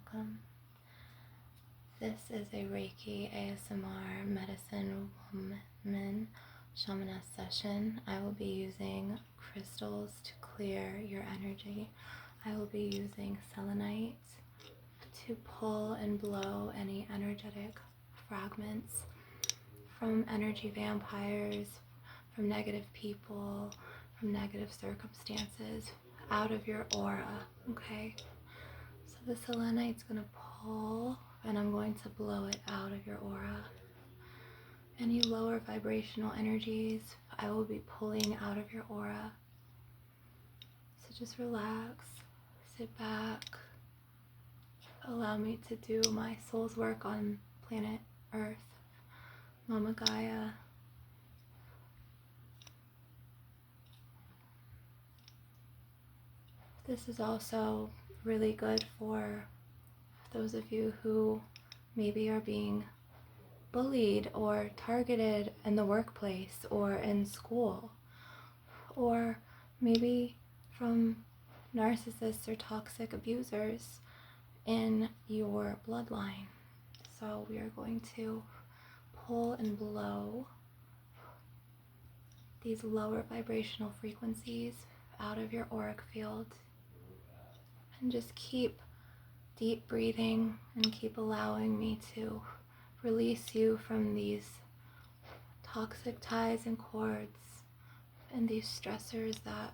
welcome. This is a Reiki ASMR medicine woman shamaness session. I will be using crystals to clear your energy. I will be using selenite to pull and blow any energetic fragments from energy vampires, from negative people, from negative circumstances out of your aura, okay? So the selenite's going to pull and I'm going to blow it out of your aura. Any lower vibrational energies I will be pulling out of your aura. So just relax, sit back, allow me to do my soul's work on planet Earth, Mama Gaia. This is also really good for those of you who maybe are being bullied or targeted in the workplace or in school, or maybe from narcissists or toxic abusers in your bloodline. So we are going to pull and blow these lower vibrational frequencies out of your auric field, and just keep deep breathing and keep allowing me to release you from these toxic ties and cords and these stressors that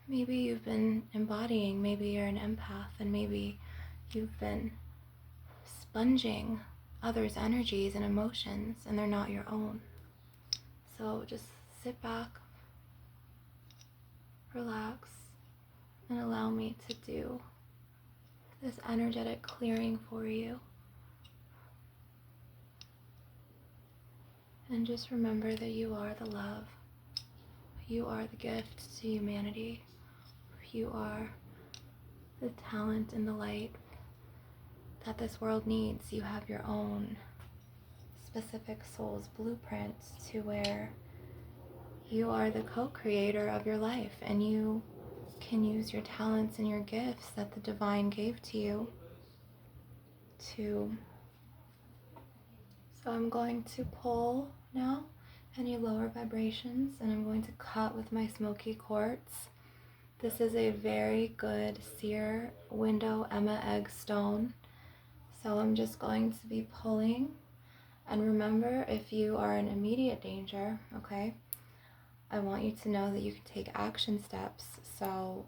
maybe you've been embodying. Maybe you're an empath and maybe you've been sponging others' energies and emotions and they're not your own. So just sit back, relax, and allow me to do this energetic clearing for you. And just remember that you are the love. You are the gift to humanity. You are the talent and the light that this world needs. You have your own specific soul's blueprint to where you are the co-creator of your life, and you can use your talents and your gifts that the divine gave to you to. So I'm going to pull now any lower vibrations, and I'm going to cut with my smoky quartz. This is a very good seer window Emma egg stone. So I'm just going to be pulling. And remember, if you are in immediate danger, okay, I want you to know that you can take action steps. So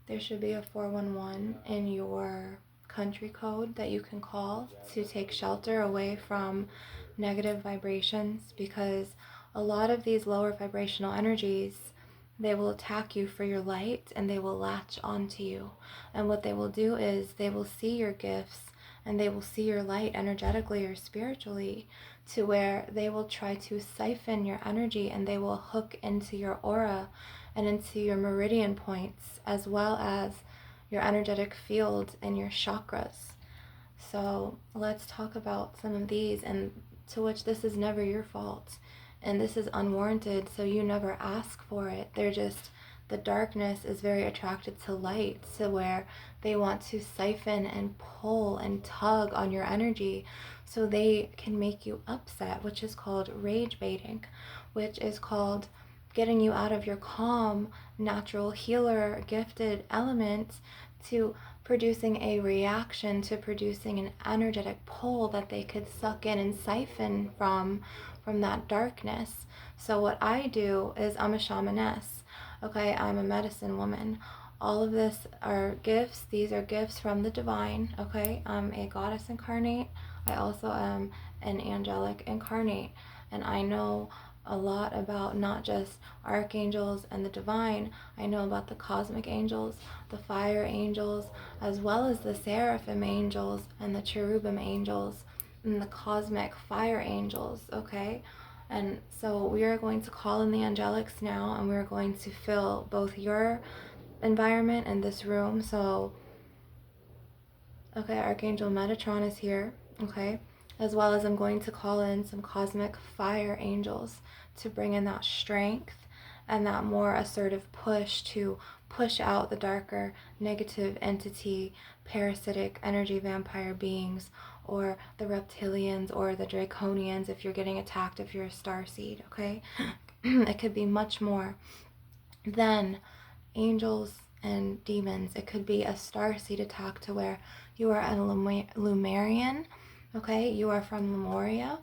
there should be a 411 in your country code that you can call to take shelter away from negative vibrations, because a lot of these lower vibrational energies, they will attack you for your light and they will latch onto you. And what they will do is they will see your gifts and they will see your light energetically or spiritually, to where they will try to siphon your energy and they will hook into your aura and into your meridian points, as well as your energetic field and your chakras. So let's talk about some of these, and to which this is never your fault and this is unwarranted, so you never ask for it. They're just, the darkness is very attracted to light, to where they want to siphon and pull and tug on your energy so they can make you upset, which is called rage baiting, which is called getting you out of your calm, natural healer, gifted element to producing a reaction, to producing an energetic pull that they could suck in and siphon from that darkness. So what I do is, I'm a shamaness, okay? I'm a medicine woman. All of this are gifts. These are gifts from the divine, okay? I'm a goddess incarnate. I also am an angelic incarnate, and I know a lot about not just archangels and the divine. I know about the cosmic angels, the fire angels, as well as the seraphim angels and the cherubim angels and the cosmic fire angels, okay? And so we are going to call in the angelics now, and we're going to fill both your environment and this room. So, okay, Archangel Metatron is here, okay? As well as I'm going to call in some cosmic fire angels to bring in that strength and that more assertive push to push out the darker negative entity, parasitic energy vampire beings, or the reptilians or the draconians if you're getting attacked, if you're a starseed, okay? It could be much more than angels and demons. It could be a starseed attack to where you are a Lumerian, okay? You are from Lemuria,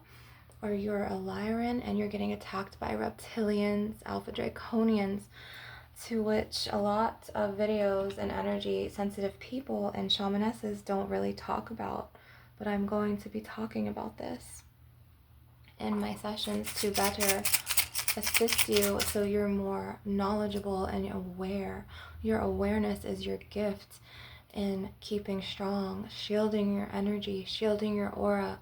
or you're a Lyran and you're getting attacked by reptilians, alpha draconians, to which a lot of videos and energy sensitive people and shamanesses don't really talk about. But I'm going to be talking about this in my sessions to better assist you so you're more knowledgeable and aware. Your awareness is your gift in keeping strong, shielding your energy, shielding your aura,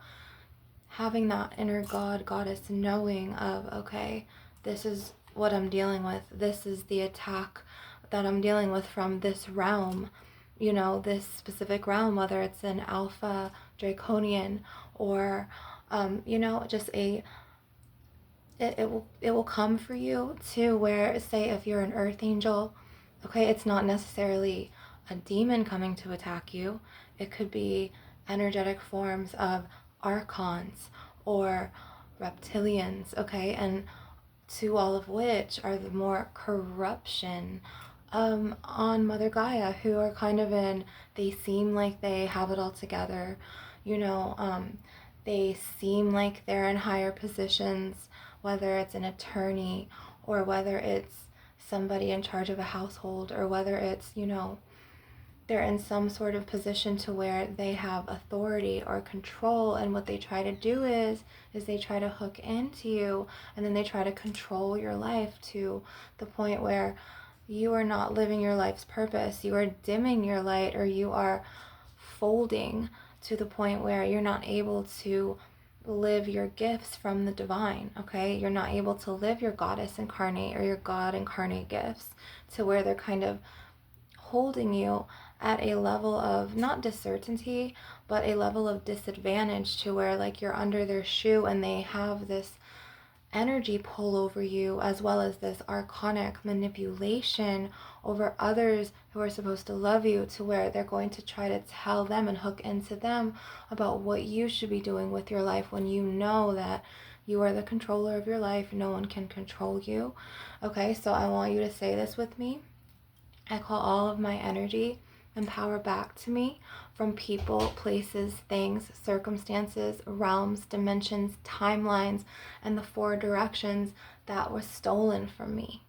having that inner God, goddess knowing of, okay, this is what I'm dealing with. This is the attack that I'm dealing with from this realm, you know, this specific realm, whether it's an alpha draconian or, you know, just it will come for you to where, say, if you're an earth angel, okay, it's not necessarily a demon coming to attack you. It could be energetic forms of archons or reptilians, okay, and to all of which are the more corruption on Mother Gaia, who are kind of they seem like they have it all together, you know, they seem like they're in higher positions, whether it's an attorney or whether it's somebody in charge of a household, or whether it's, you know, they're in some sort of position to where they have authority or control, and what they try to do is they try to hook into you, and then they try to control your life to the point where you are not living your life's purpose. You are dimming your light, or you are folding to the point where you're not able to live your gifts from the divine, okay? You're not able to live your goddess incarnate or your God incarnate gifts, to where they're kind of holding you at a level of not discertainty, but a level of disadvantage, to where like you're under their shoe and they have this energy pull over you, as well as this archonic manipulation over others who are supposed to love you, to where they're going to try to tell them and hook into them about what you should be doing with your life, when you know that you are the controller of your life. No one can control you. Okay, so I want you to say this with me. I call all of my energy and power back to me from people, places, things, circumstances, realms, dimensions, timelines, and the 4 directions that was stolen from me.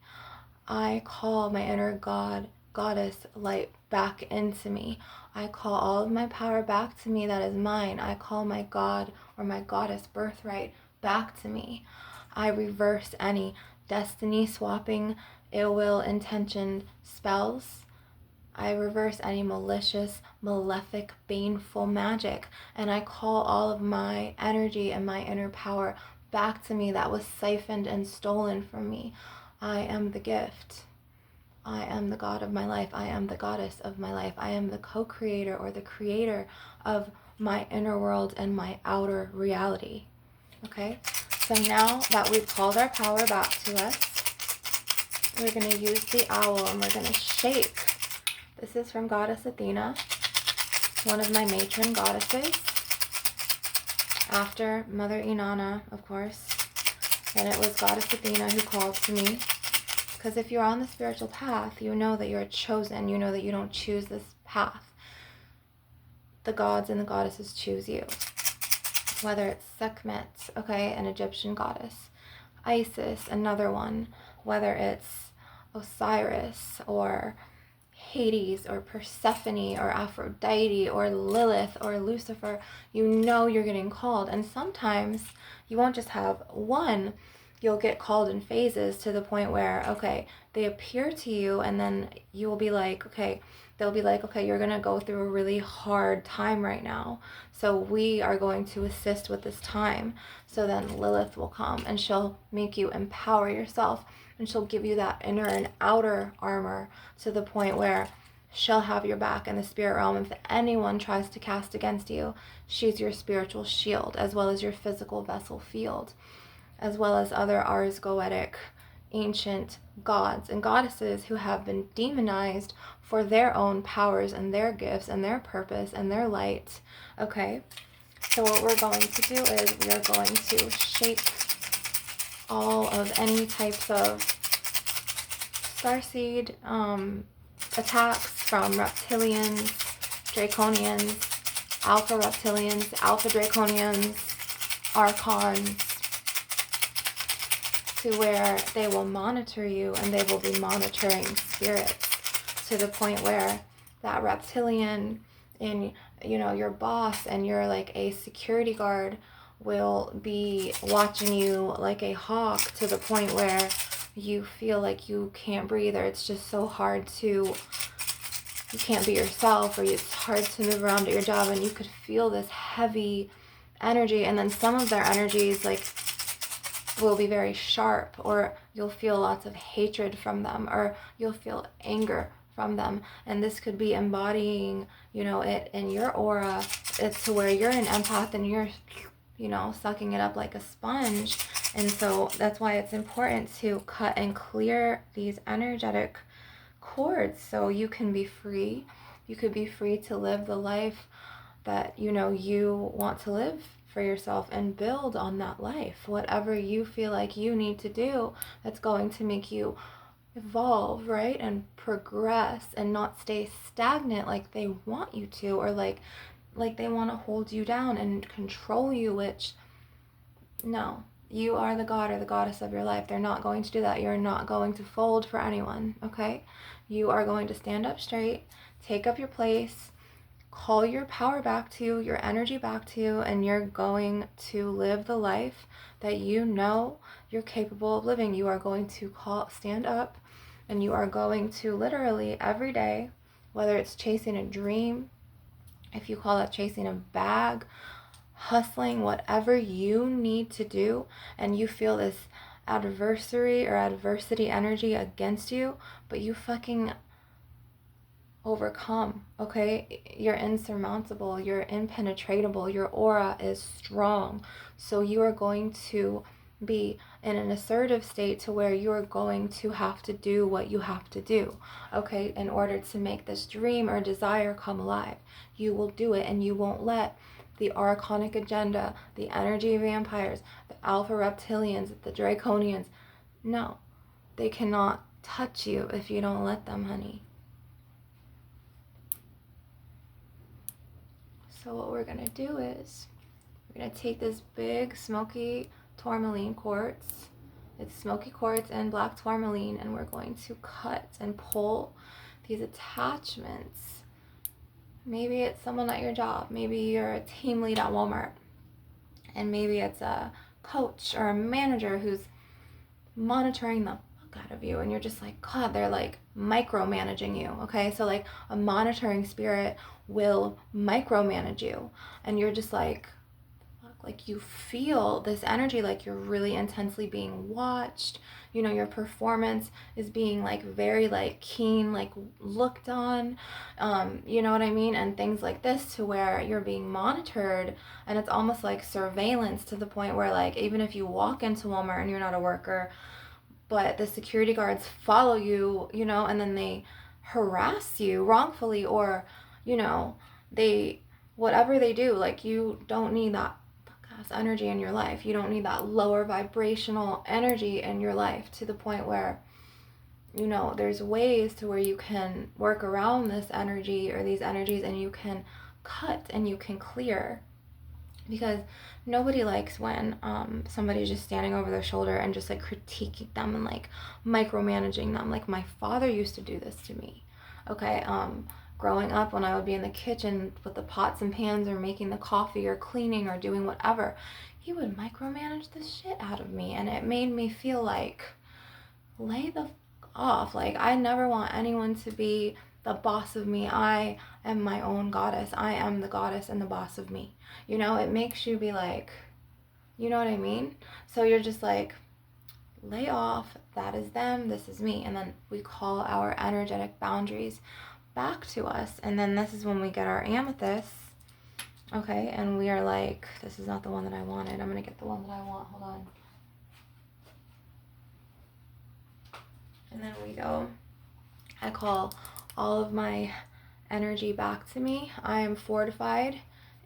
I call my inner God, goddess light back into me. I call all of my power back to me that is mine. I call my God or my goddess birthright back to me. I reverse any destiny swapping, ill will intentioned spells. I reverse any malicious, malefic, baneful magic, and I call all of my energy and my inner power back to me that was siphoned and stolen from me. I am the gift. I am the God of my life. I am the goddess of my life. I am the co-creator or the creator of my inner world and my outer reality. Okay? So now that we've called our power back to us, we're going to use the owl and we're going to shake. This is from Goddess Athena, one of my matron goddesses, after Mother Inanna, of course. And it was Goddess Athena who called to me. Because if you're on the spiritual path, you know that you're chosen. You know that you don't choose this path. The gods and the goddesses choose you. Whether it's Sekhmet, okay, an Egyptian goddess. Isis, another one. Whether it's Osiris or Hades or Persephone or Aphrodite or Lilith or Lucifer, you know you're getting called. And sometimes you won't just have one, you'll get called in phases, to the point where, okay, they appear to you and then you will be like, okay, they'll be like, okay, you're going to go through a really hard time right now, so we are going to assist with this time. So then Lilith will come and she'll make you empower yourself, and she'll give you that inner and outer armor, to the point where she'll have your back in the spirit realm. If anyone tries to cast against you, she's your spiritual shield, as well as your physical vessel field, as well as other Ars Goetic, ancient gods and goddesses who have been demonized for their own powers and their gifts and their purpose and their light. Okay, so what we're going to do is we are going to shape all of any types of starseed attacks from reptilians, draconians, alpha reptilians, alpha draconians, archons, to where they will monitor you and they will be monitoring spirits to the point where that reptilian in, you know, your boss and you're like a security guard will be watching you like a hawk to the point where you feel like you can't breathe, or it's just so hard to, you can't be yourself, or it's hard to move around at your job, and you could feel this heavy energy. And then some of their energies like will be very sharp, or you'll feel lots of hatred from them, or you'll feel anger from them. And this could be embodying, you know, it in your aura. It's to where you're an empath and you're, you know, sucking it up like a sponge. And so that's why it's important to cut and clear these energetic cords so you can be free. You could be free to live the life that, you know, you want to live for yourself and build on that life. Whatever you feel like you need to do that's going to make you evolve, right? And progress and not stay stagnant like they want you to, or like they want to hold you down and control you, which no, you are the god or the goddess of your life. They're not going to do that. You're not going to fold for anyone, okay? You are going to stand up straight, take up your place, call your power back to you, your energy back to you, and you're going to live the life that you know you're capable of living. You are going to stand up, and you are going to literally every day, whether it's chasing a dream, if you call that chasing a bag, hustling, whatever you need to do, and you feel this adversary or adversity energy against you, but you fucking overcome, okay? You're insurmountable, you're impenetrable, your aura is strong. So you are going to be in an assertive state to where you are going to have to do what you have to do, okay, in order to make this dream or desire come alive. You will do it, and you won't let the archonic agenda, the energy vampires, the alpha reptilians, the draconians, no, they cannot touch you if you don't let them, honey. So what we're gonna do is we're gonna take this big smoky tourmaline quartz. It's smoky quartz and black tourmaline, and we're going to cut and pull these attachments. Maybe it's someone at your job. Maybe you're a team lead at Walmart, and maybe it's a coach or a manager who's monitoring the fuck out of you, and you're just like, God, they're like micromanaging you, okay? So like a monitoring spirit will micromanage you, and you're just like you feel this energy like you're really intensely being watched. You know, your performance is being like very like keen, like looked on, you know what I mean? And things like this, to where you're being monitored, and it's almost like surveillance to the point where like even if you walk into Walmart and you're not a worker, but the security guards follow you, you know, and then they harass you wrongfully, or, you know, they, whatever they do, like you don't need that energy in your life. You don't need that lower vibrational energy in your life, to the point where, you know, there's ways to where you can work around this energy or these energies, and you can cut and you can clear. Because nobody likes when somebody's just standing over their shoulder and just like critiquing them and like micromanaging them. Like my father used to do this to me, okay? Growing up, when I would be in the kitchen with the pots and pans or making the coffee or cleaning or doing whatever, he would micromanage the shit out of me, and it made me feel like, lay the fuck off. Like, I never want anyone to be the boss of me. I am my own goddess. I am the goddess and the boss of me. You know, it makes you be like, you know what I mean? So you're just like, lay off. That is them. This is me. And then we call our energetic boundaries back to us, and then this is when we get our amethyst, okay? And we are like, this is not the one that I wanted. I'm gonna get the one that I want. Hold on. And then we go, I call all of my energy back to me. I am fortified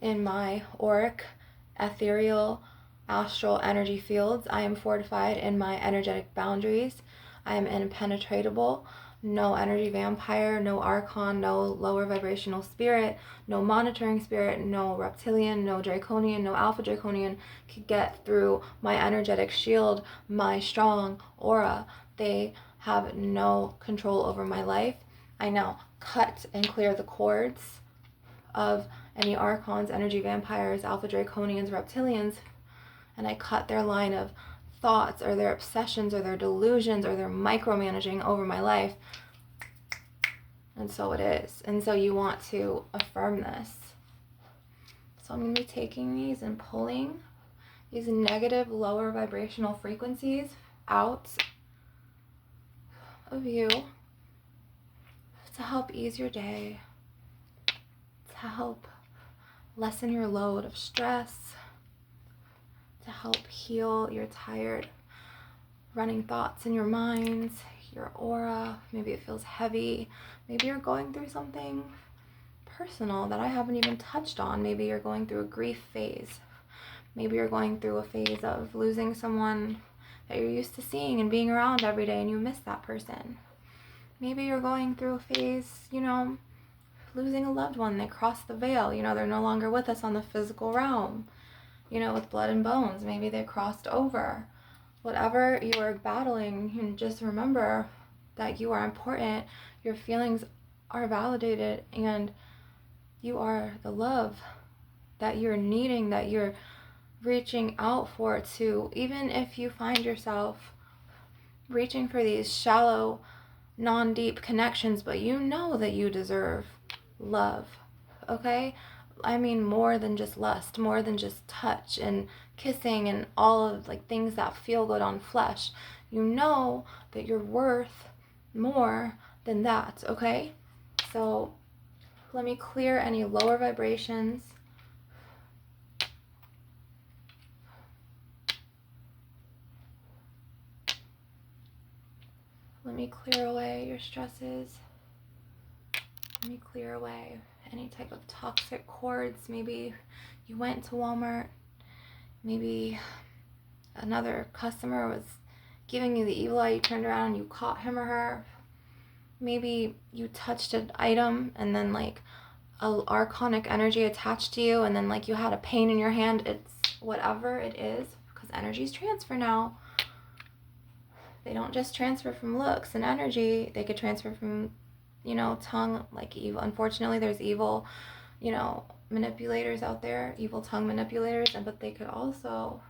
in my auric, ethereal, astral energy fields. I am fortified in my energetic boundaries. I am impenetrable. No energy vampire, no archon, no lower vibrational spirit, no monitoring spirit, no reptilian, no draconian, no alpha draconian could get through my energetic shield, my strong aura. They have no control over my life. I now cut and clear the cords of any archons, energy vampires, alpha draconians, reptilians, and I cut their line of thoughts or their obsessions or their delusions or their micromanaging over my life. And so it is. And so you want to affirm this. So I'm going to be taking these and pulling these negative lower vibrational frequencies out of you to help ease your day, to help lessen your load of stress, to help heal your tired running thoughts in your mind, your aura. Maybe it feels heavy. Maybe you're going through something personal that I haven't even touched on. Maybe you're going through a grief phase. Maybe you're going through a phase of losing someone that you're used to seeing and being around every day and you miss that person. Maybe you're going through a phase, losing a loved one. They crossed the veil. They're no longer with us on the physical realm, with blood and bones. Maybe they crossed over. Whatever you are battling, you can just remember that you are important. Your feelings are validated and you are the love that you're needing, that you're reaching out for, to, even if you find yourself reaching for these shallow, non-deep connections, but you know that you deserve love, okay? I mean, more than just lust, more than just touch and kissing and all of things that feel good on flesh. You know that you're worth more than that, okay? So let me clear any lower vibrations. Let me clear away your stresses. Let me clear away any type of toxic cords. Maybe you went to Walmart. Maybe another customer was giving you the evil eye. You turned around and you caught him or her. Maybe you touched an item and then a archonic energy attached to you, and then you had a pain in your hand. It's whatever it is, because energies transfer now. They don't just transfer from looks and energy. They could transfer from, tongue, evil. Unfortunately, there's evil, manipulators out there, evil tongue manipulators, but they could also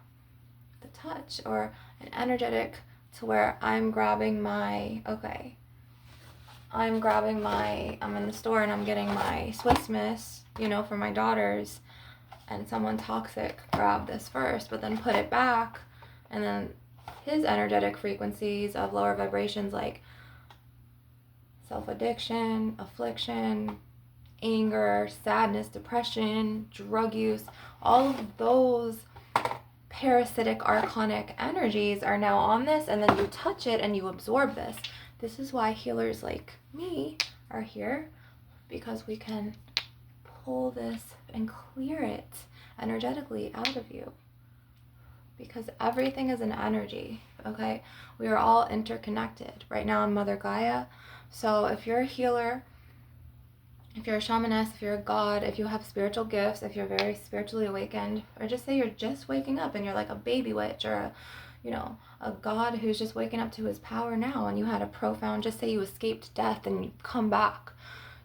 the touch or an energetic, to where I'm in the store and I'm getting my Swiss Miss, for my daughters, and someone toxic grabbed this first, but then put it back, and then his energetic frequencies of lower vibrations like self-addiction, affliction, anger, sadness, depression, drug use, all of those parasitic archonic energies are now on this, and then you touch it and you absorb this. This is why healers like me are here, because we can pull this and clear it energetically out of you, because everything is an energy, okay? We are all interconnected. Right now I'm Mother Gaia, so if you're a healer, if you're a shamaness, if you're a god, if you have spiritual gifts, if you're very spiritually awakened, or just say you're just waking up and you're like a baby witch, or a god who's just waking up to his power now, and you had a profound, just say you escaped death and you come back.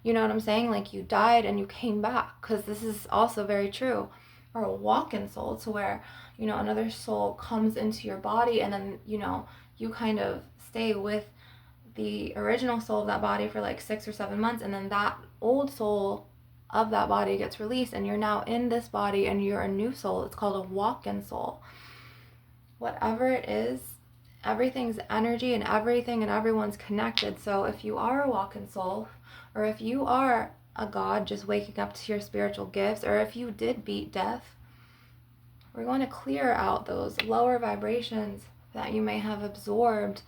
You know what I'm saying? You died and you came back, because this is also very true. Or a walk-in soul, to where, another soul comes into your body, and then, you kind of stay with the original soul of that body for 6 or 7 months, and then that old soul of that body gets released, and you're now in this body and you're a new soul. It's called a walk-in soul. Whatever it is, everything's energy, and everything and everyone's connected. So if you are a walk-in soul, or if you are a god just waking up to your spiritual gifts, or if you did beat death, we're going to clear out those lower vibrations that you may have absorbed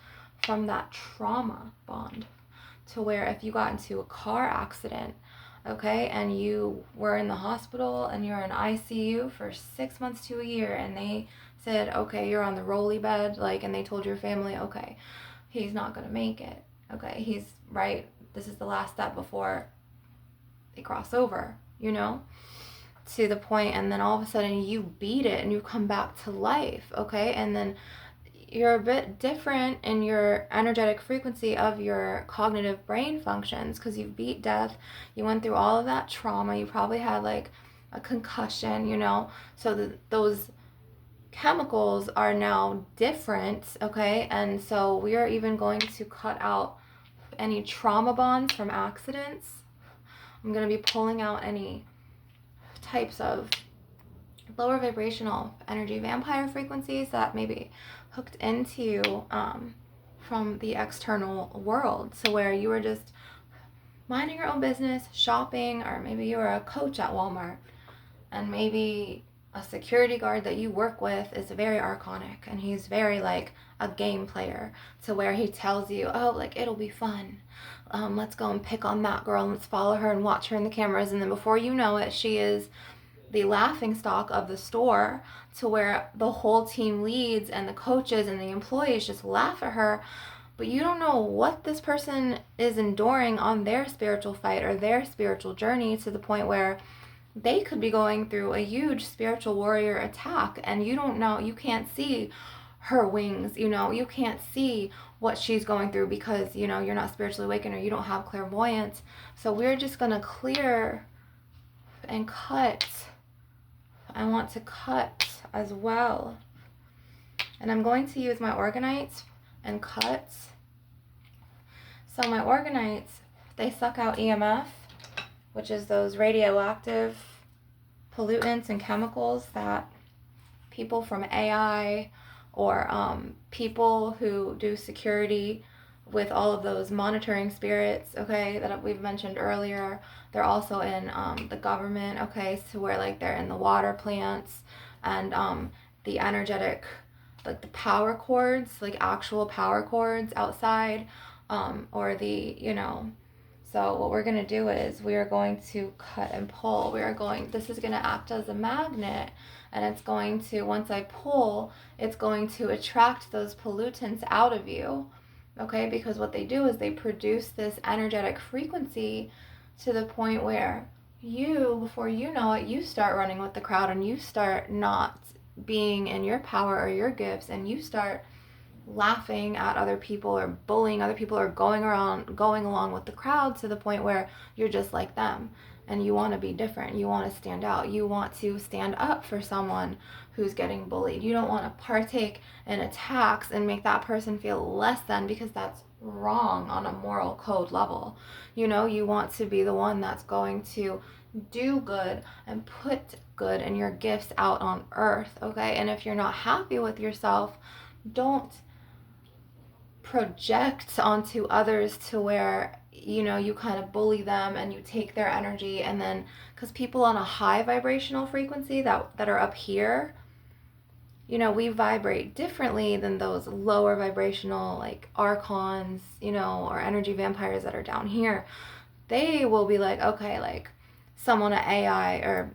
from that trauma bond, to where if you got into a car accident, okay, and you were in the hospital and you're in ICU for 6 months to a year, and they said, okay, you're on the rolly bed, like, and they told your family, okay, he's not gonna make it, okay, he's right, this is the last step before they cross over, you know, to the point, and then all of a sudden you beat it and you come back to life, okay, and then you're a bit different in your energetic frequency of your cognitive brain functions because you beat death, you went through all of that trauma, you probably had like a concussion, you know, so those chemicals are now different, okay, and so we are even going to cut out any trauma bonds from accidents. I'm going to be pulling out any types of lower vibrational energy vampire frequencies that may be hooked into you from the external world. So where you were just minding your own business, shopping, or maybe you were a coach at Walmart, and maybe a security guard that you work with is very archonic, and he's very like a game player, to where he tells you, oh, like, it'll be fun. Let's go and pick on that girl, and let's follow her and watch her in the cameras. And then before you know it, she is the laughing stock of the store, to where the whole team leads and the coaches and the employees just laugh at her. But you don't know what this person is enduring on their spiritual fight or their spiritual journey, to the point where they could be going through a huge spiritual warrior attack, and you don't know, you can't see her wings, you know, you can't see what she's going through because, you know, you're not spiritually awakened or you don't have clairvoyance. So we're just going to clear and cut. I want to cut as well. And I'm going to use my organites and cut. So my organites, they suck out EMF, which is those radioactive pollutants and chemicals that people from AI or people who do security with all of those monitoring spirits, okay, that we've mentioned earlier, they're also in the government, okay, so where like they're in the water plants and the energetic, like the power cords, like actual power cords outside, or the, you know. So what we're going to do is we are going to cut and pull. This is going to act as a magnet, and it's going to, once I pull, it's going to attract those pollutants out of you, okay? Because what they do is they produce this energetic frequency to the point where you, before you know it, you start running with the crowd, and you start not being in your power or your gifts, and you start laughing at other people or bullying other people or going along with the crowd, to the point where you're just like them and you want to be different, you want to stand out, you want to stand up for someone who's getting bullied, you don't want to partake in attacks and make that person feel less than, because that's wrong on a moral code level. You know, you want to be the one that's going to do good and put good and your gifts out on earth, okay? And if you're not happy with yourself, don't project onto others to where, you know, you kind of bully them and you take their energy. And then, because people on a high vibrational frequency that are up here, you know, we vibrate differently than those lower vibrational, like archons, you know, or energy vampires that are down here. They will be like, okay, like someone at AI or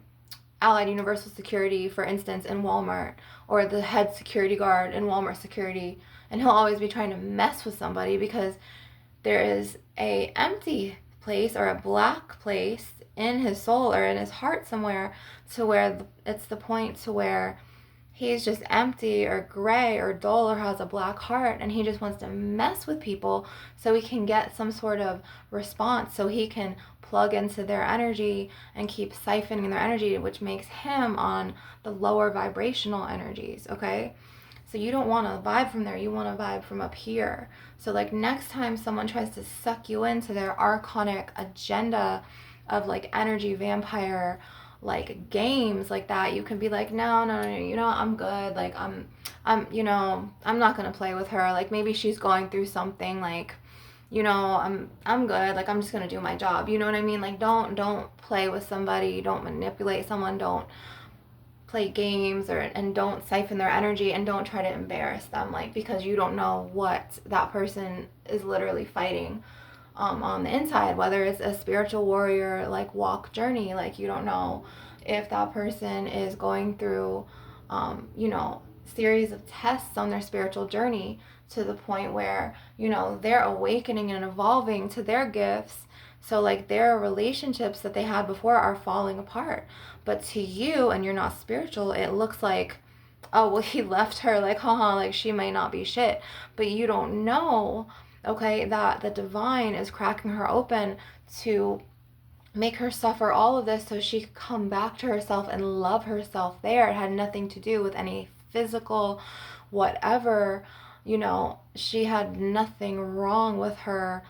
Allied Universal Security, for instance, in Walmart, or the head security guard in Walmart security, and he'll always be trying to mess with somebody because there is a empty place or a black place in his soul or in his heart somewhere, to where it's the point to where he's just empty or gray or dull or has a black heart, and he just wants to mess with people so he can get some sort of response, so he can plug into their energy and keep siphoning their energy, which makes him on the lower vibrational energies, okay? So you don't want to vibe from there, you want to vibe from up here. So like next time someone tries to suck you into their archonic agenda of like energy vampire like games like that, you can be like, no, you know, I'm good, like you know, I'm not gonna play with her, like maybe she's going through something, like, you know, I'm good, like I'm just gonna do my job, you know what I mean? Like don't play with somebody, don't manipulate someone, don't play games and don't siphon their energy, and don't try to embarrass them, like, because you don't know what that person is literally fighting on the inside, whether it's a spiritual warrior like walk journey. Like, you don't know if that person is going through series of tests on their spiritual journey, to the point where they're awakening and evolving to their gifts. So like their relationships that they had before are falling apart, but to you, and you're not spiritual, it looks like, oh well, he left her, like, haha, like she may not be shit. But you don't know, okay, that the divine is cracking her open to make her suffer all of this so she could come back to herself and love herself there. It had nothing to do with any physical whatever. She had nothing wrong with her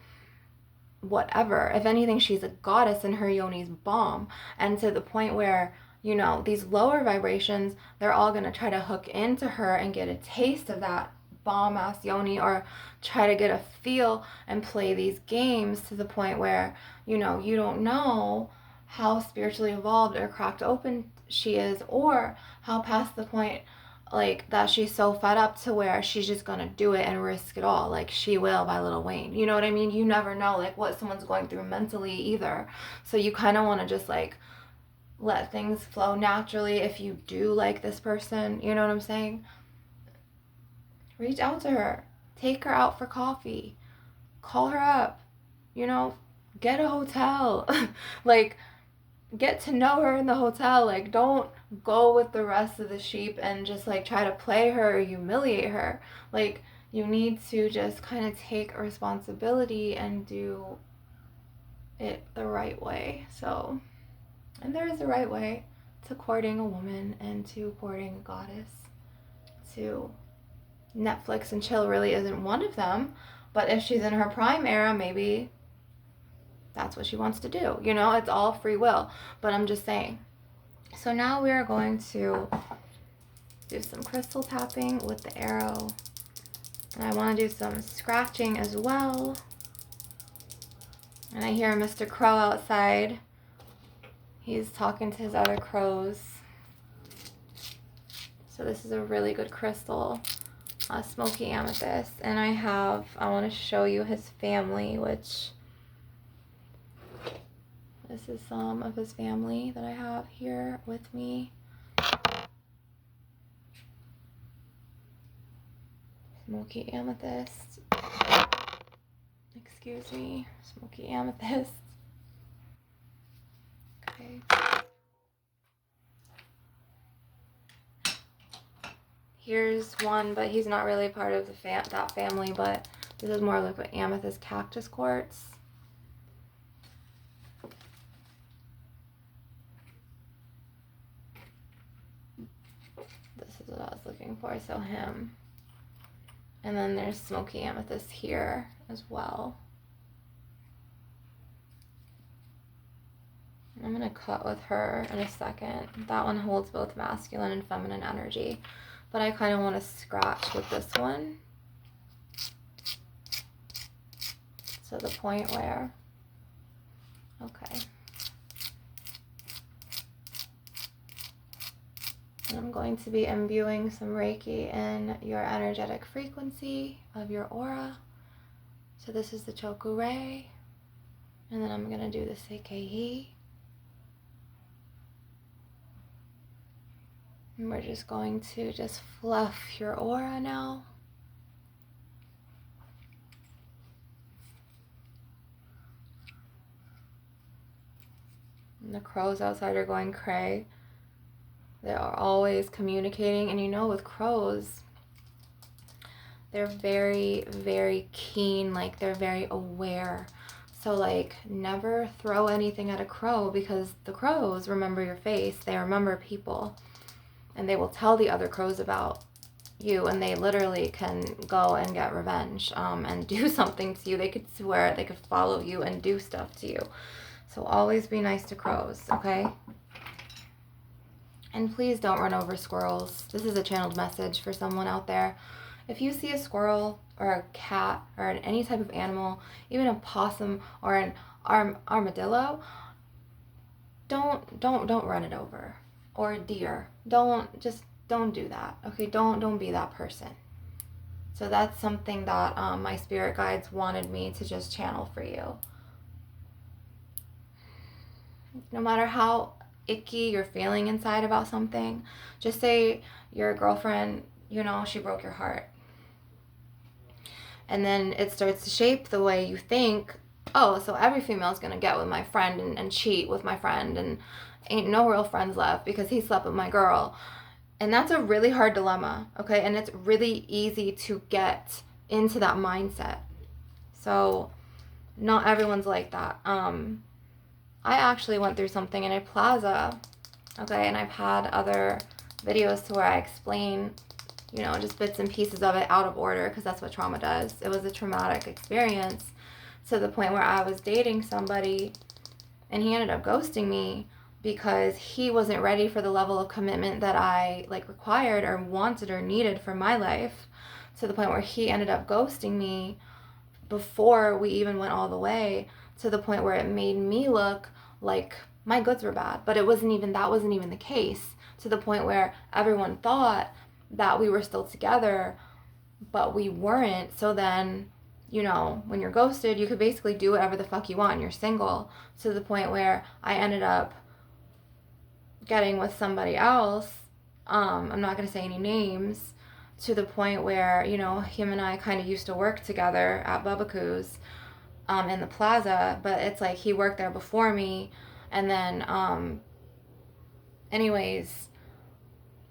whatever. If anything, she's a goddess, and her yoni's bomb. And to the point where these lower vibrations, they're all going to try to hook into her and get a taste of that bomb ass yoni, or try to get a feel and play these games, to the point where you don't know how spiritually evolved or cracked open she is, or how past the point, like, that she's so fed up to where she's just gonna do it and risk it all, like She Will by Lil Wayne. You know what I mean? You never know, like, what someone's going through mentally either. So you kind of want to just, like, let things flow naturally. If you do like this person, you know what I'm saying? Reach out to her. Take her out for coffee. Call her up. Get a hotel. Like, get to know her in the hotel. Like, don't go with the rest of the sheep and just, like, try to play her or humiliate her. Like, you need to just kind of take responsibility and do it the right way. So, and there is a right way to courting a woman and to courting a goddess. To Netflix and chill really isn't one of them, but if she's in her prime era, maybe that's what she wants to do. It's all free will. But I'm just saying. So now we are going to do some crystal tapping with the arrow. And I want to do some scratching as well. And I hear Mr. Crow outside. He's talking to his other crows. So this is a really good crystal, smoky amethyst. And I want to show you his family, which... this is some of his family that I have here with me. Smoky amethyst. Excuse me. Smoky amethyst. Okay. Here's one, but he's not really part of that family, but this is more like an amethyst cactus quartz. This is what I was looking for, so him. And then there's smoky amethyst here as well. I'm going to cut with her in a second. That one holds both masculine and feminine energy. But I kind of want to scratch with this one. To the point where... okay. And I'm going to be imbuing some Reiki in your energetic frequency of your aura. So this is the Choku-rei. And then I'm going to do the Seikei. And we're just going to just fluff your aura now. And the crows outside are going cray. They are always communicating. And with crows, they're very, very keen. Like, they're very aware. So, like, never throw anything at a crow, because the crows remember your face. They remember people. And they will tell the other crows about you, and they literally can go and get revenge and do something to you. They could swear, they could follow you and do stuff to you. So always be nice to crows, okay? And please don't run over squirrels. This is a channeled message for someone out there. If you see a squirrel or a cat or any type of animal, even a possum or an armadillo, don't run it over. or deer. Don't do that. Okay, don't be that person. So that's something that my spirit guides wanted me to just channel for you. No matter how icky you're feeling inside about something, just say your girlfriend, you know, she broke your heart. And then it starts to shape the way you think, oh, so every female is going to get with my friend and cheat with my friend, and ain't no real friends left because he slept with my girl. And that's a really hard dilemma, okay? And it's really easy to get into that mindset. So not everyone's like that. I actually went through something in a plaza, okay? And I've had other videos to where I explain, you know, just bits and pieces of it out of order, because that's what trauma does. It was a traumatic experience to the point where I was dating somebody and he ended up ghosting me because he wasn't ready for the level of commitment that I like required or wanted or needed for my life, to the point where he ended up ghosting me before we even went all the way, to the point where it made me look like my goods were bad. But that wasn't even the case, to the point where everyone thought that we were still together, but we weren't. So then, you know, when you're ghosted, you could basically do whatever the fuck you want and you're single, to the point where I ended up getting with somebody else. I'm not going to say any names, to the point where, you know, him and I kind of used to work together at Bubbakoo's in the plaza, but it's like he worked there before me. And then anyways,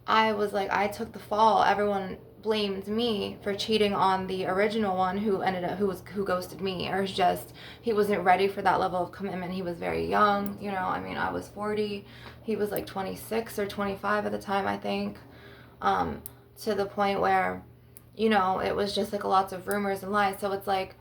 I was like, I took the fall. Everyone blamed me for cheating on the original one who ghosted me, or just he wasn't ready for that level of commitment. He was very young, you know. I mean, I was 40, he was like 26 or 25 at the time, I think. To the point where, you know, it was just like lots of rumors and lies. So it's like,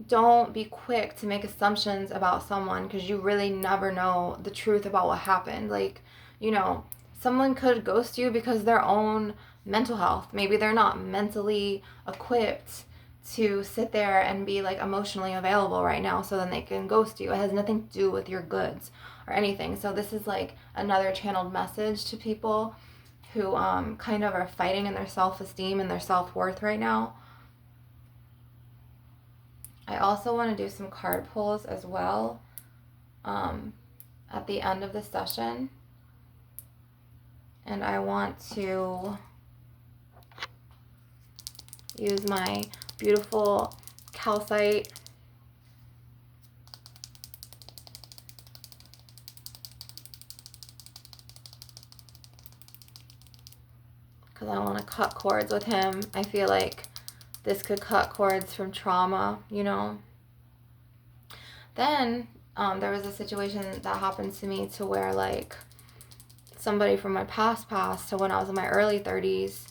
don't be quick to make assumptions about someone, because you really never know the truth about what happened. Like, you know, someone could ghost you because their own mental health. Maybe they're not mentally equipped to sit there and be like emotionally available right now, so then they can ghost you. It has nothing to do with your goods or anything. So this is like another channeled message to people who kind of are fighting in their self-esteem and their self-worth right now. I also want to do some card pulls as well at the end of the session. And I want to use my beautiful calcite because I want to cut cords with him. I feel like this could cut cords from trauma, you know. Then there was a situation that happened to me to where like somebody from my past, so when I was in my early 30s,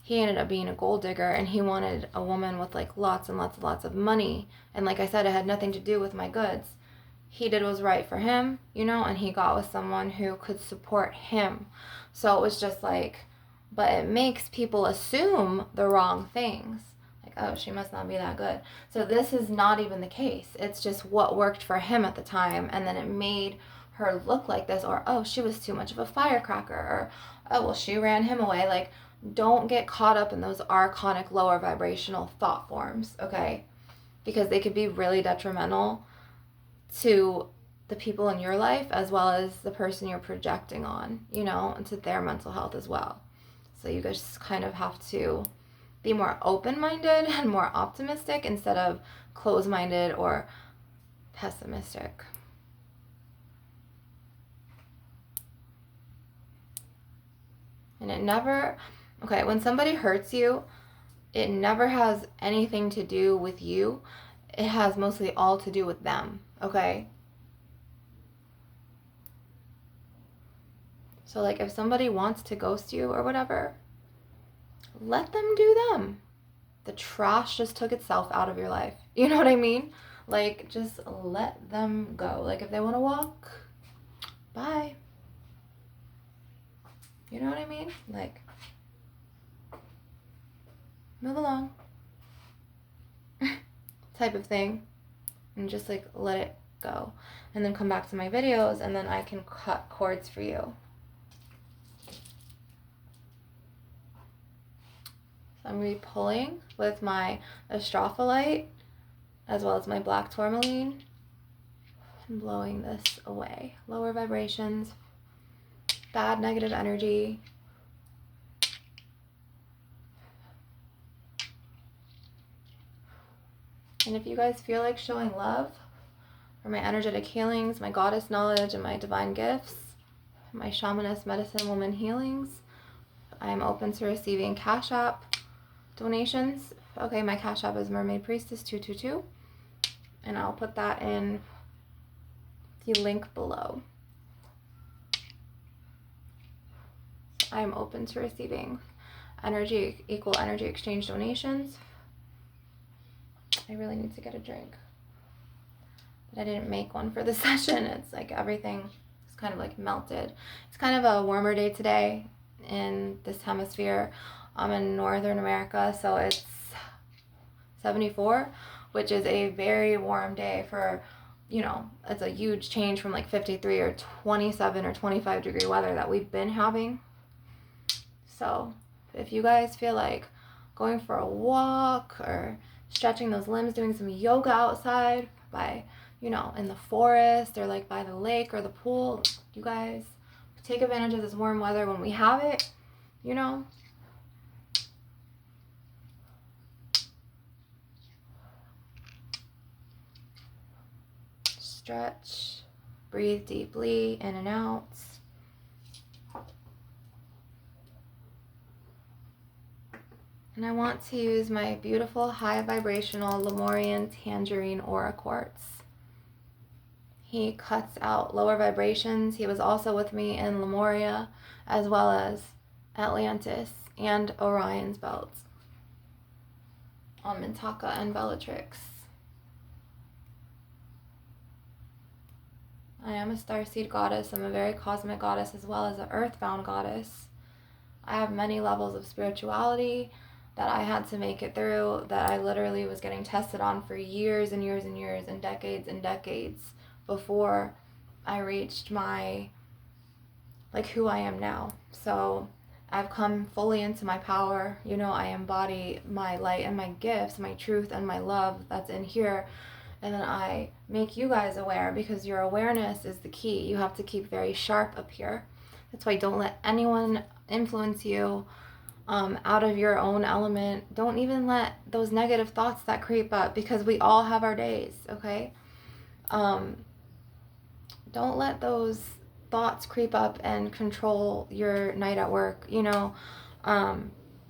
he ended up being a gold digger, and he wanted a woman with like lots and lots and lots of money. And like I said, it had nothing to do with my goods. He did what was right for him, you know, and he got with someone who could support him. So it was just like, but it makes people assume the wrong things. Like, oh, she must not be that good. So this is not even the case. It's just what worked for him at the time, and then it made her look like this, or oh, she was too much of a firecracker, or oh, well, she ran him away. Like, don't get caught up in those archonic lower vibrational thought forms, okay? Because they could be really detrimental to the people in your life, as well as the person you're projecting on, you know, and to their mental health as well. So you just kind of have to be more open-minded and more optimistic instead of closed-minded or pessimistic. And it never, okay, when somebody hurts you, it never has anything to do with you. It has mostly all to do with them, okay? So like if somebody wants to ghost you or whatever, let them do them. The trash just took itself out of your life. You know what I mean? Like, just let them go. Like, if they want to walk, bye. You know what I mean? Like, move along. Type of thing. And just, like, let it go. And then come back to my videos, and then I can cut cords for you. I'm going to be pulling with my astrophyllite as well as my black tourmaline and blowing this away. Lower vibrations, bad negative energy. And if you guys feel like showing love for my energetic healings, my goddess knowledge, and my divine gifts, my shamaness medicine woman healings, I am open to receiving Cash App donations. Okay, my Cash App is Mermaid Priestess 222, and I'll put that in the link below. I am open to receiving equal energy exchange donations. I really need to get a drink, but I didn't make one for the session. It's like everything is kind of like melted. It's kind of a warmer day today in this hemisphere. I'm in Northern America, so it's 74, which is a very warm day for, you know, it's a huge change from like 53 or 27 or 25 degree weather that we've been having. So if you guys feel like going for a walk or stretching those limbs, doing some yoga outside by, you know, in the forest or like by the lake or the pool, you guys take advantage of this warm weather when we have it, you know. Stretch, breathe deeply in and out. And I want to use my beautiful high vibrational Lemurian Tangerine Aura Quartz. He cuts out lower vibrations. He was also with me in Lemuria, as well as Atlantis and Orion's belts on Mintaka and Bellatrix. I am a starseed goddess. I'm a very cosmic goddess as well as an earthbound goddess. I have many levels of spirituality that I had to make it through, that I literally was getting tested on for years and years and years and decades before I reached my, like, who I am now. So I've come fully into my power. You know, I embody my light and my gifts, my truth and my love that's in here. And then I make you guys aware, because your awareness is the key. You have to keep very sharp up here. That's why don't let anyone influence you out of your own element. Don't even let those negative thoughts that creep up, because we all have our days, okay? Don't let those thoughts creep up and control your night at work, you know.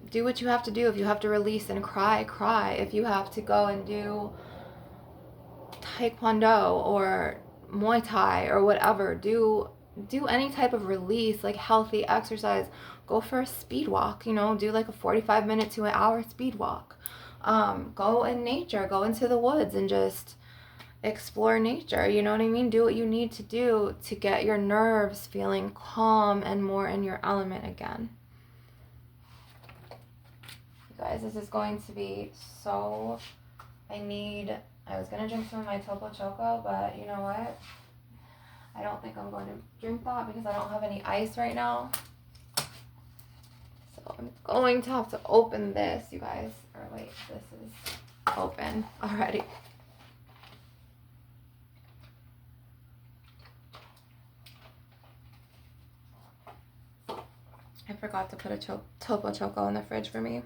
Do what you have to do. If you have to release and cry, cry. If you have to go and do Taekwondo or Muay Thai or whatever, do any type of release, like healthy exercise. Go for a speed walk, you know, do like a 45-minute to an hour speed walk. Go in nature, go into the woods and just explore nature, you know what I mean? Do what you need to do to get your nerves feeling calm and more in your element again. You guys, this is going to be so, I was going to drink some of my Topo Choco, but you know what? I don't think I'm going to drink that because I don't have any ice right now. So I'm going to have to open this, you guys. Or wait, this is open already. I forgot to put a Topo Choco in the fridge for me.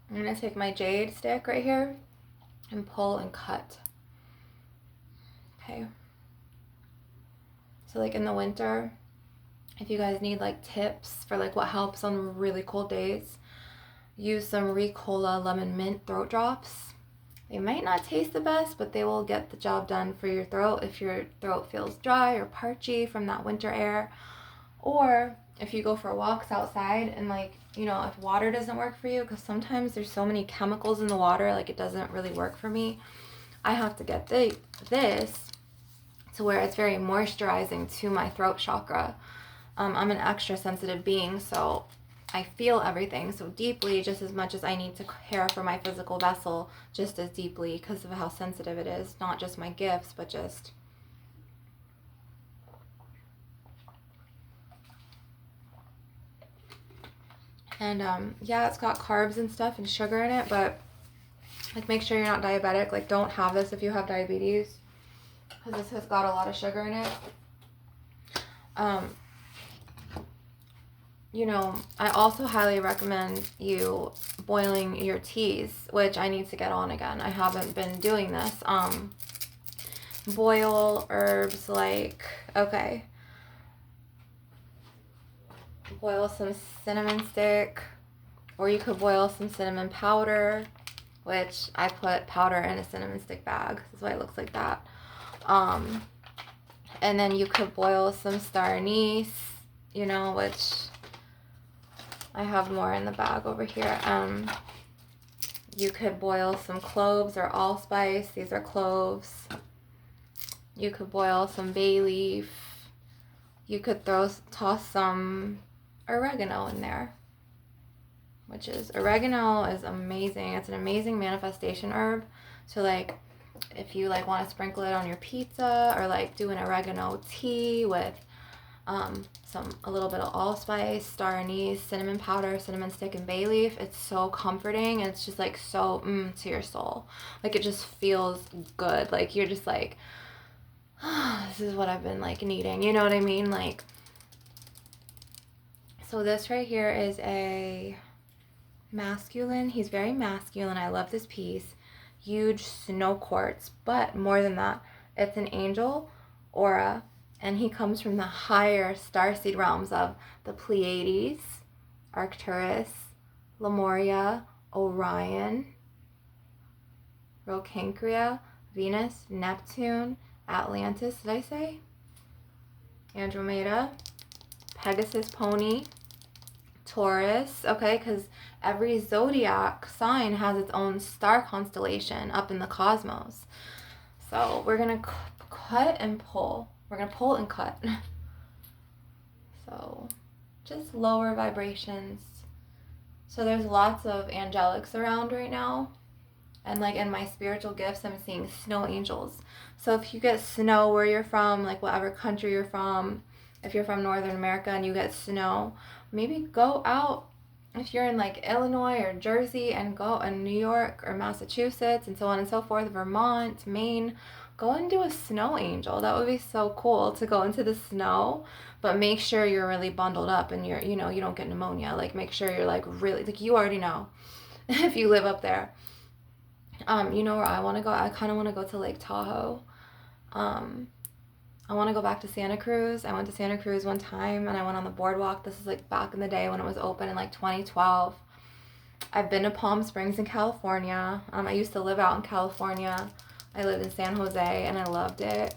I'm going to take my jade stick right here and pull and cut. Okay. So like in the winter, if you guys need like tips for like what helps on really cold days, use some Ricola lemon mint throat drops. They might not taste the best, but they will get the job done for your throat if your throat feels dry or parchy from that winter air. Or if you go for walks outside and like, you know, if water doesn't work for you, because sometimes there's so many chemicals in the water, like it doesn't really work for me. I have to get this to where it's very moisturizing to my throat chakra. I'm an extra sensitive being, so I feel everything so deeply, just as much as I need to care for my physical vessel just as deeply because of how sensitive it is. Not just my gifts, but just And yeah, it's got carbs and stuff and sugar in it, but like make sure you're not diabetic. Like don't have this if you have diabetes, because this has got a lot of sugar in it. You know, I also highly recommend you boiling your teas, which I need to get on again. I haven't been doing this. Boil herbs like, okay, boil some cinnamon stick, or you could boil some cinnamon powder, which I put powder in a cinnamon stick bag. This is why it looks like that. And then you could boil some star anise, you know, which I have more in the bag over here. You could boil some cloves or allspice. These are cloves. You could boil some bay leaf. You could toss some oregano in there, which is, oregano is amazing. It's an amazing manifestation herb. So like if you like want to sprinkle it on your pizza, or like do an oregano tea with a little bit of allspice, star anise, cinnamon powder, cinnamon stick, and bay leaf. It's so comforting, and it's just like so to your soul. Like it just feels good. Like you're just like, oh, this is what I've been like needing. You know what I mean? Like, so this right here is a masculine. He's very masculine. I love this piece. Huge snow quartz, but more than that, it's an angel aura. And he comes from the higher starseed realms of the Pleiades, Arcturus, Lemuria, Orion, Rocancria, Venus, Neptune, Atlantis, did I say? Andromeda, Pegasus pony, Taurus, okay, because every zodiac sign has its own star constellation up in the cosmos. So we're going to cut and pull. We're going to pull and cut. So just lower vibrations. So there's lots of angelics around right now. And like in my spiritual gifts, I'm seeing snow angels. So if you get snow where you're from, like whatever country you're from, if you're from Northern America and you get snow, maybe go out. If you're in like Illinois or Jersey, and go in New York or Massachusetts and so on and so forth, Vermont, Maine, go and do a snow angel. That would be so cool to go into the snow, but make sure you're really bundled up and you're, you know, you don't get pneumonia. Like make sure you're like really, like you already know if you live up there. You know where I want to go? I kind of want to go to Lake Tahoe. I want to go back to Santa Cruz. I went to Santa Cruz one time and I went on the boardwalk. This is like back in the day when it was open in like 2012. I've been to Palm Springs in California. I used to live out in California. I lived in San Jose and I loved it.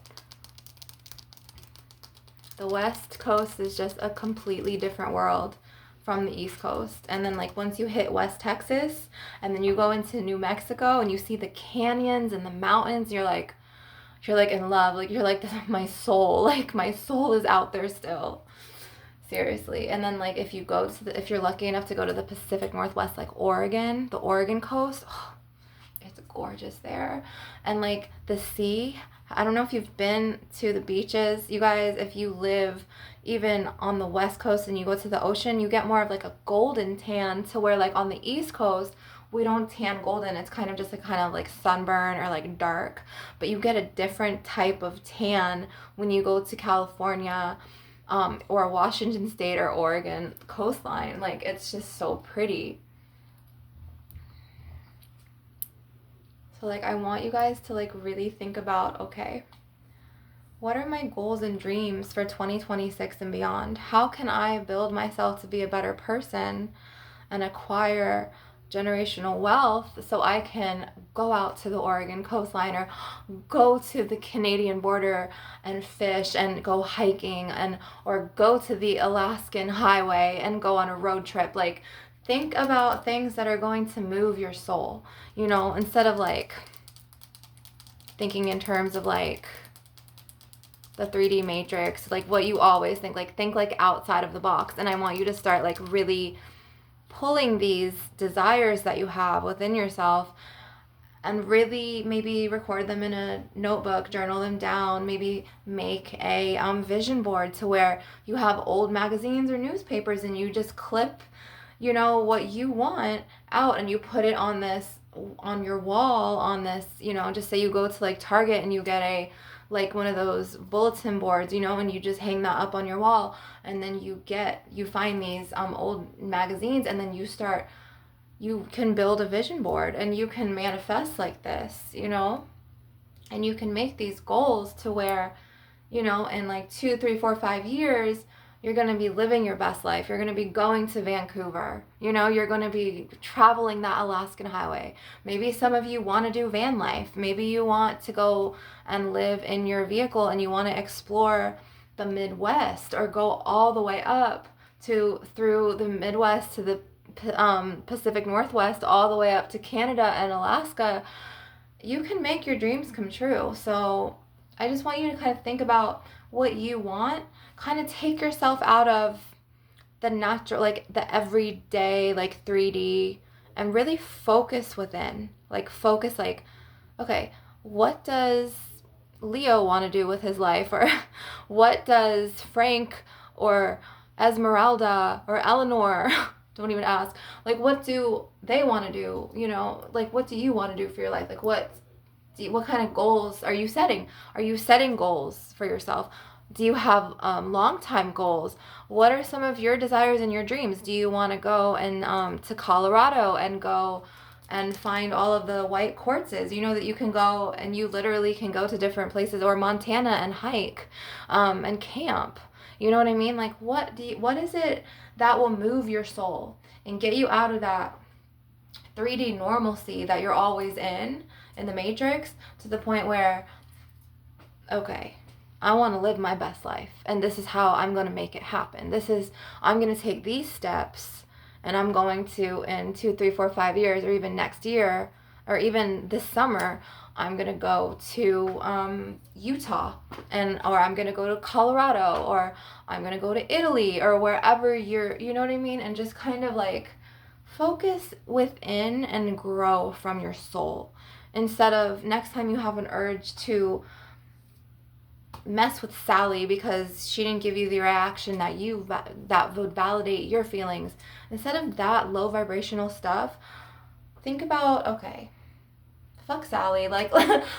The West Coast is just a completely different world from the East Coast. And then like once you hit West Texas and then you go into New Mexico and you see the canyons and the mountains, you're like in love. Like you're like, this is my soul. Like my soul is out there still. Seriously. And then like if you go to if you're lucky enough to go to the Pacific Northwest, like Oregon, the Oregon coast, oh, it's gorgeous there. And like the sea, I don't know if you've been to the beaches, you guys. If you live even on the West Coast and you go to the ocean, you get more of like a golden tan, to where like on the East Coast we don't tan golden. It's kind of just a kind of like sunburn or like dark, but you get a different type of tan when you go to California or Washington State or Oregon coastline. Like it's just so pretty. So like I want you guys to like really think about, okay, what are my goals and dreams for 2026 and beyond? How can I build myself to be a better person and acquire generational wealth so I can go out to the Oregon coastline or go to the Canadian border and fish and go hiking, and or go to the Alaskan highway and go on a road trip? Like think about things that are going to move your soul, you know, instead of like thinking in terms of like the 3D matrix, like what you always think like outside of the box. And I want you to start like really pulling these desires that you have within yourself and really maybe record them in a notebook, journal them down, maybe make a vision board to where you have old magazines or newspapers and you just clip you know, what you want out, and you put it on this, on your wall, on this, you know, just say you go to like Target and you get a, like one of those bulletin boards, you know, and you just hang that up on your wall, and then you find these old magazines, and then you can build a vision board, and you can manifest like this, you know, and you can make these goals to where, you know, in like 2, 3, 4, 5 years, you're going to be living your best life. You're going to be going to Vancouver. You know, you're going to be traveling that Alaskan highway. Maybe some of you want to do van life. Maybe you want to go and live in your vehicle and you want to explore the Midwest, or go all the way up through the Midwest to the Pacific Northwest, all the way up to Canada and Alaska. You can make your dreams come true. So I just want you to kind of think about what you want, kind of take yourself out of the natural, like the everyday, like 3D, and really focus within. Like focus, like, okay, what does Leo want to do with his life? Or what does Frank or Esmeralda or Eleanor, don't even ask, like what do they want to do? You know, like what do you want to do for your life? Like what kind of goals are you setting? Are you setting goals for yourself? Do you have long-time goals? What are some of your desires and your dreams? Do you want to go and to Colorado and go and find all of the white quartzes? You know that you can go, and you literally can go to different places, or Montana, and hike and camp. You know what I mean? Like what is it that will move your soul and get you out of that 3D normalcy that you're always in the matrix, to the point where, okay, I want to live my best life, and this is how I'm going to make it happen. I'm going to take these steps, and I'm going to, in 2, 3, 4, 5 years, or even next year, or even this summer, I'm going to go to Utah, or I'm going to go to Colorado, or I'm going to go to Italy, or wherever you know what I mean? And just kind of like focus within and grow from your soul, instead of next time you have an urge to mess with Sally because she didn't give you the reaction that would validate your feelings. Instead of that low vibrational stuff, think about, okay, fuck Sally, like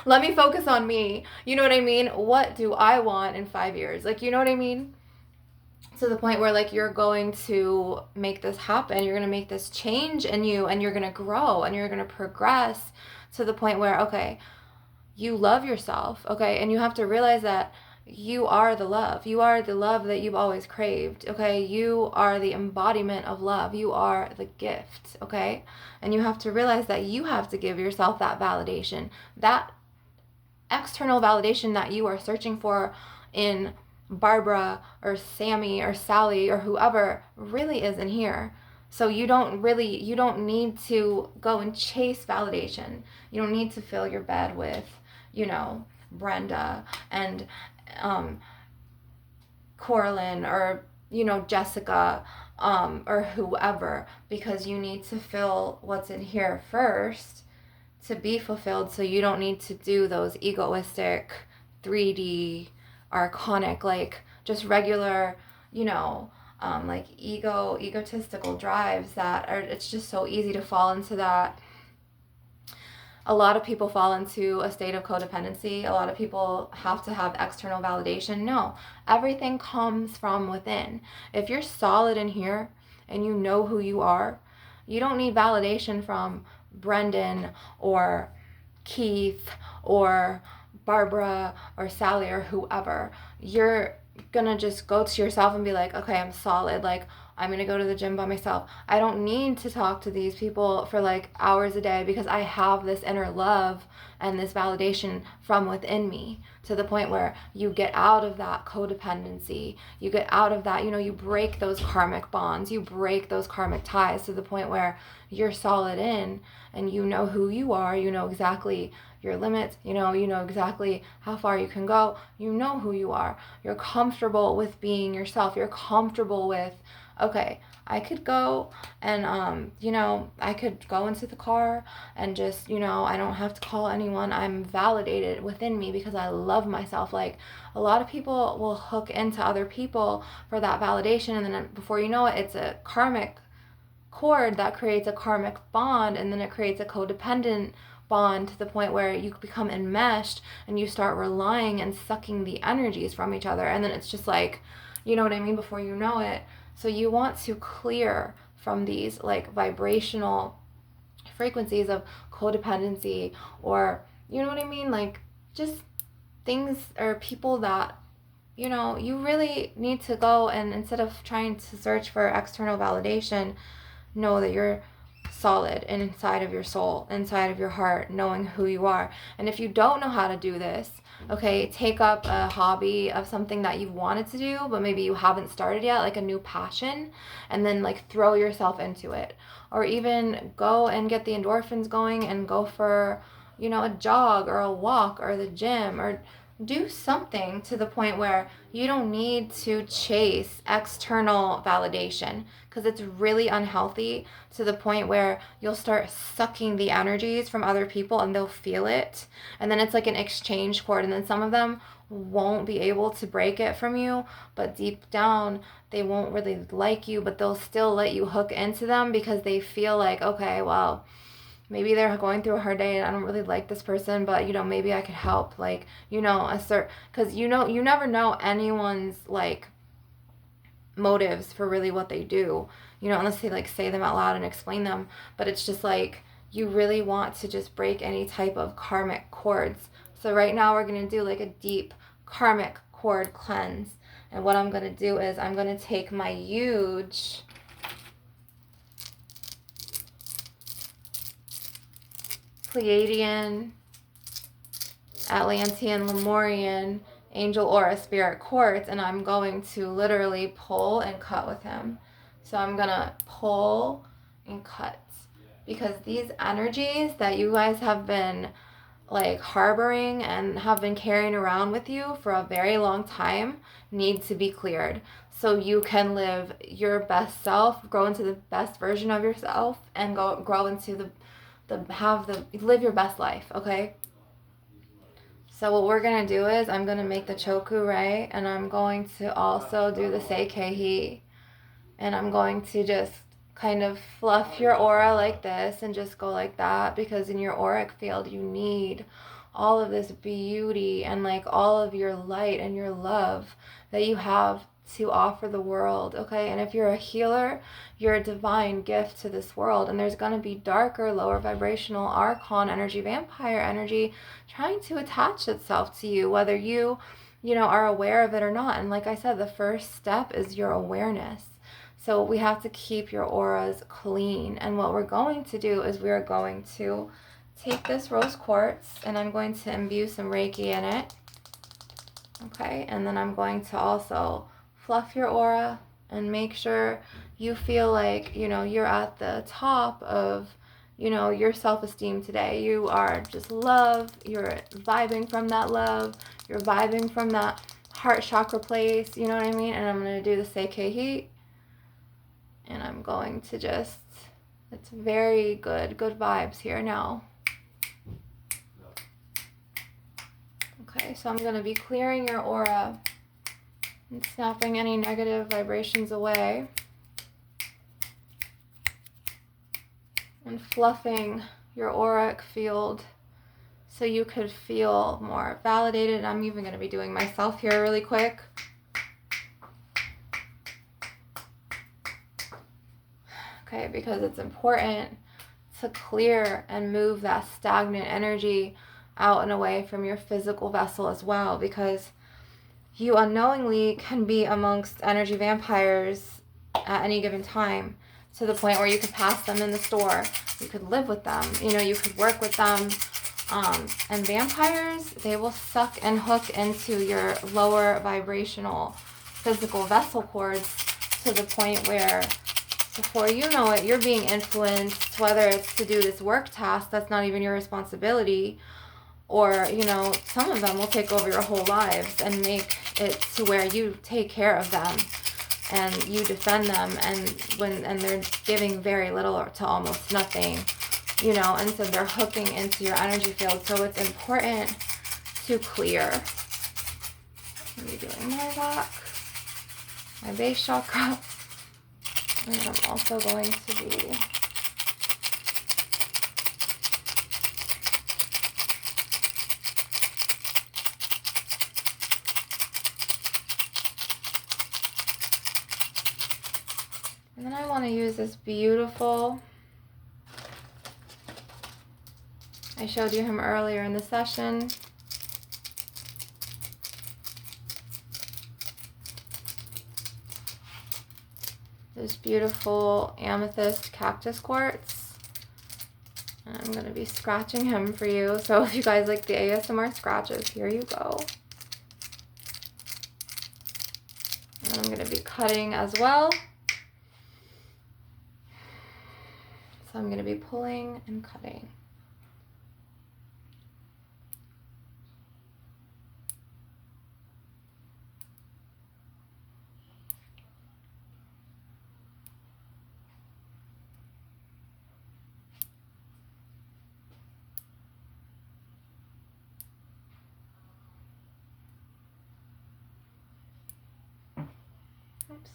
let me focus on me. You know what I mean? What do I want in 5 years? Like, you know what I mean? To the point where like you're going to make this happen, you're going to make this change in you, and you're going to grow, and you're going to progress to the point where, okay, you love yourself, okay? And you have to realize that you are the love. You are the love that you've always craved, okay? You are the embodiment of love. You are the gift, okay? And you have to realize that you have to give yourself that validation, that external validation that you are searching for in Barbara or Sammy or Sally or whoever really isn't here. So you don't need to go and chase validation. You don't need to fill your bed with, you know, Brenda and Corlin, or, you know, Jessica, or whoever, because you need to fill what's in here first to be fulfilled. So you don't need to do those egoistic 3D archonic, like just regular, you know, like egotistical drives that are, it's just so easy to fall into that. A lot of people fall into a state of codependency. A lot of people have to have external validation. No, everything comes from within. If you're solid in here and you know who you are, you don't need validation from Brendan or Keith or Barbara or Sally or whoever. You're gonna just go to yourself and be like, okay, I'm solid. Like, I'm gonna go to the gym by myself. I don't need to talk to these people for like hours a day, because I have this inner love and this validation from within me, to the point where you get out of that codependency. You get out of that, you know, you break those karmic bonds, you break those karmic ties, to the point where you're solid in, and you know who you are, you know exactly your limits, you know exactly how far you can go, you know who you are, you're comfortable with being yourself, you're comfortable with, okay, I could go and, you know, I could go into the car and just, you know, I don't have to call anyone. I'm validated within me because I love myself. Like, a lot of people will hook into other people for that validation, and then before you know it, it's a karmic cord that creates a karmic bond, and then it creates a codependent bond to the point where you become enmeshed and you start relying and sucking the energies from each other. And then it's just like, you know what I mean, before you know it. So you want to clear from these like vibrational frequencies of codependency, or you know what I mean, like just things or people that, you know, you really need to go and instead of trying to search for external validation, know that you're solid inside of your soul, inside of your heart, knowing who you are. And if you don't know how to do this, okay, take up a hobby of something that you've wanted to do, but maybe you haven't started yet, like a new passion, and then like throw yourself into it. Or even go and get the endorphins going and go for, you know, a jog or a walk or the gym, or do something to the point where you don't need to chase external validation, because it's really unhealthy to the point where you'll start sucking the energies from other people and they'll feel it. And then it's like an exchange cord, and then some of them won't be able to break it from you, but deep down they won't really like you, but they'll still let you hook into them because they feel like, okay, well, maybe they're going through a hard day and I don't really like this person, but, you know, maybe I could help. Like, you know, because, you know, you never know anyone's, like, motives for really what they do, you know, unless they, like, say them out loud and explain them. But it's just, like, you really want to just break any type of karmic cords. So right now we're going to do, like, a deep karmic cord cleanse. And what I'm going to do is I'm going to take my huge Pleiadian, Atlantean, Lemurian, Angel Aura Spirit Quartz, and I'm going to literally pull and cut with him. So I'm going to pull and cut, because these energies that you guys have been like harboring and have been carrying around with you for a very long time need to be cleared, so you can live your best self, grow into the best version of yourself, and grow into live your best life, okay? So what we're going to do is I'm going to make the choku ray, and I'm going to also do the seikei, and I'm going to just kind of fluff your aura like this and just go like that, because in your auric field you need all of this beauty and like all of your light and your love that you have to offer the world, okay? And if you're a healer, you're a divine gift to this world, and there's going to be darker, lower vibrational archon energy, vampire energy trying to attach itself to you, whether you know, are aware of it or not. And like I said, the first step is your awareness. So we have to keep your auras clean. And what we're going to do is we're going to take this rose quartz, and I'm going to imbue some Reiki in it. Okay, and then I'm going to also fluff your aura and make sure you feel like, you know, you're at the top of, you know, your self-esteem today. You are just love. You're vibing from that love. You're vibing from that heart chakra place. You know what I mean? And I'm going to do the seikei. And I'm going to just, it's very good vibes here now. Okay, so I'm going to be clearing your aura and snapping any negative vibrations away. And fluffing your auric field so you could feel more validated. I'm even going to be doing myself here really quick. Okay, because it's important to clear and move that stagnant energy out and away from your physical vessel as well, because you unknowingly can be amongst energy vampires at any given time, to the point where you could pass them in the store, you could live with them, you know, you could work with them. And vampires, they will suck and hook into your lower vibrational physical vessel cords to the point where before you know it, you're being influenced, whether it's to do this work task that's not even your responsibility, or, you know, some of them will take over your whole lives and make it to where you take care of them and you defend them, and they're giving very little or to almost nothing, you know, and so they're hooking into your energy field. So it's important to clear. Let me doing my back, my base chakra. And I'm also going to be and then I want to use this beautiful, I showed you him earlier in the session. This beautiful amethyst cactus quartz. And I'm going to be scratching him for you. So if you guys like the ASMR scratches, here you go. And I'm going to be cutting as well. So I'm going to be pulling and cutting. Oops,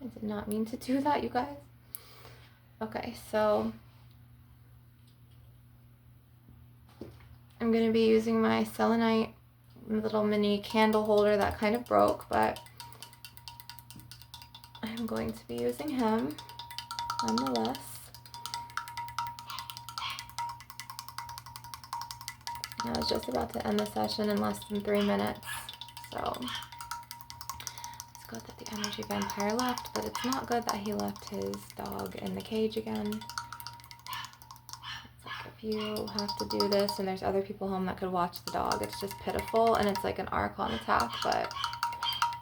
I did not mean to do that, you guys. Okay, so I'm going to be using my selenite little mini candle holder that kind of broke, but I'm going to be using him nonetheless. I was just about to end the session in less than 3 minutes, so it's good that the energy vampire left, but it's not good that he left his dog in the cage again. It's like if you have to do this and there's other people home that could watch the dog, it's just pitiful, and it's like an Archon attack, but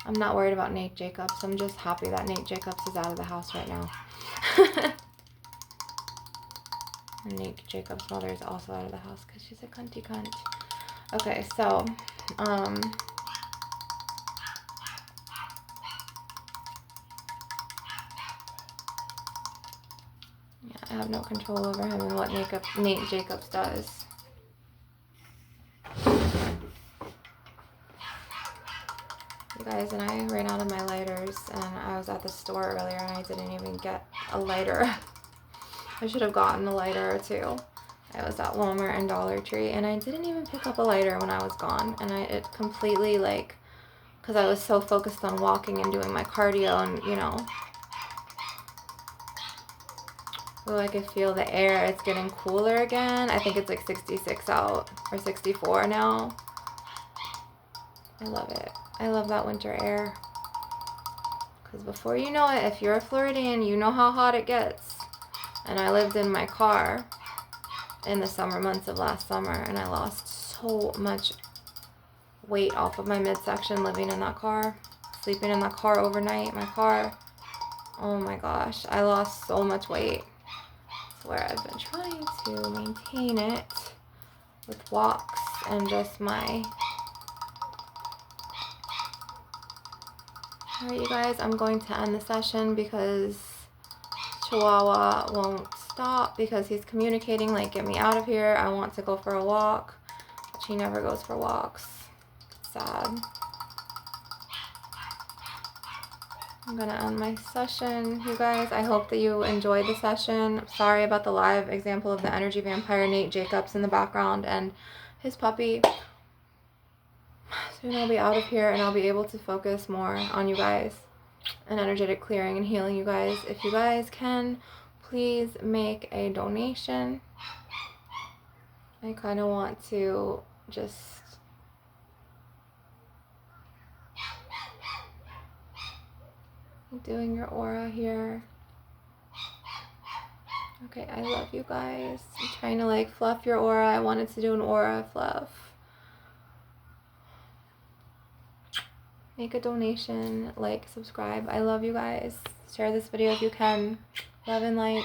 I'm not worried about Nate Jacobs. I'm just happy that Nate Jacobs is out of the house right now. And Nate Jacobs' mother is also out of the house because she's a cunty cunt. Okay, so, yeah, I have no control over him and what Nate Jacobs does. You guys, and I ran out of my lighters, and I was at the store earlier and I didn't even get a lighter. I should have gotten a lighter or two. I was at Walmart and Dollar Tree, and I didn't even pick up a lighter when I was gone. And it completely, like, because I was so focused on walking and doing my cardio and, you know. So I can feel the air. It's getting cooler again. I think it's like 66 out, or 64 now. I love it. I love that winter air. Because before you know it, if you're a Floridian, you know how hot it gets. And I lived in my car in the summer months of last summer, and I lost so much weight off of my midsection living in that car, sleeping in that car overnight. My car, oh my gosh, I lost so much weight. It's where I've been trying to maintain it with walks and just my... Alright, you guys, I'm going to end the session because Chihuahua won't stop because he's communicating like, get me out of here, I want to go for a walk, but he never goes for walks. Sad. I'm gonna end my session, you guys. I hope that you enjoyed the session. Sorry about the live example of the energy vampire Nate Jacobs in the background and his puppy. Soon I'll be out of here and I'll be able to focus more on you guys and energetic clearing and healing you guys. If you guys can, please make a donation. I kind of want to just doing your aura here. Okay, I love you guys. I'm trying to like fluff your aura. I wanted to do an aura fluff. Make a donation, like, subscribe. I love you guys. Share this video if you can. Love and light.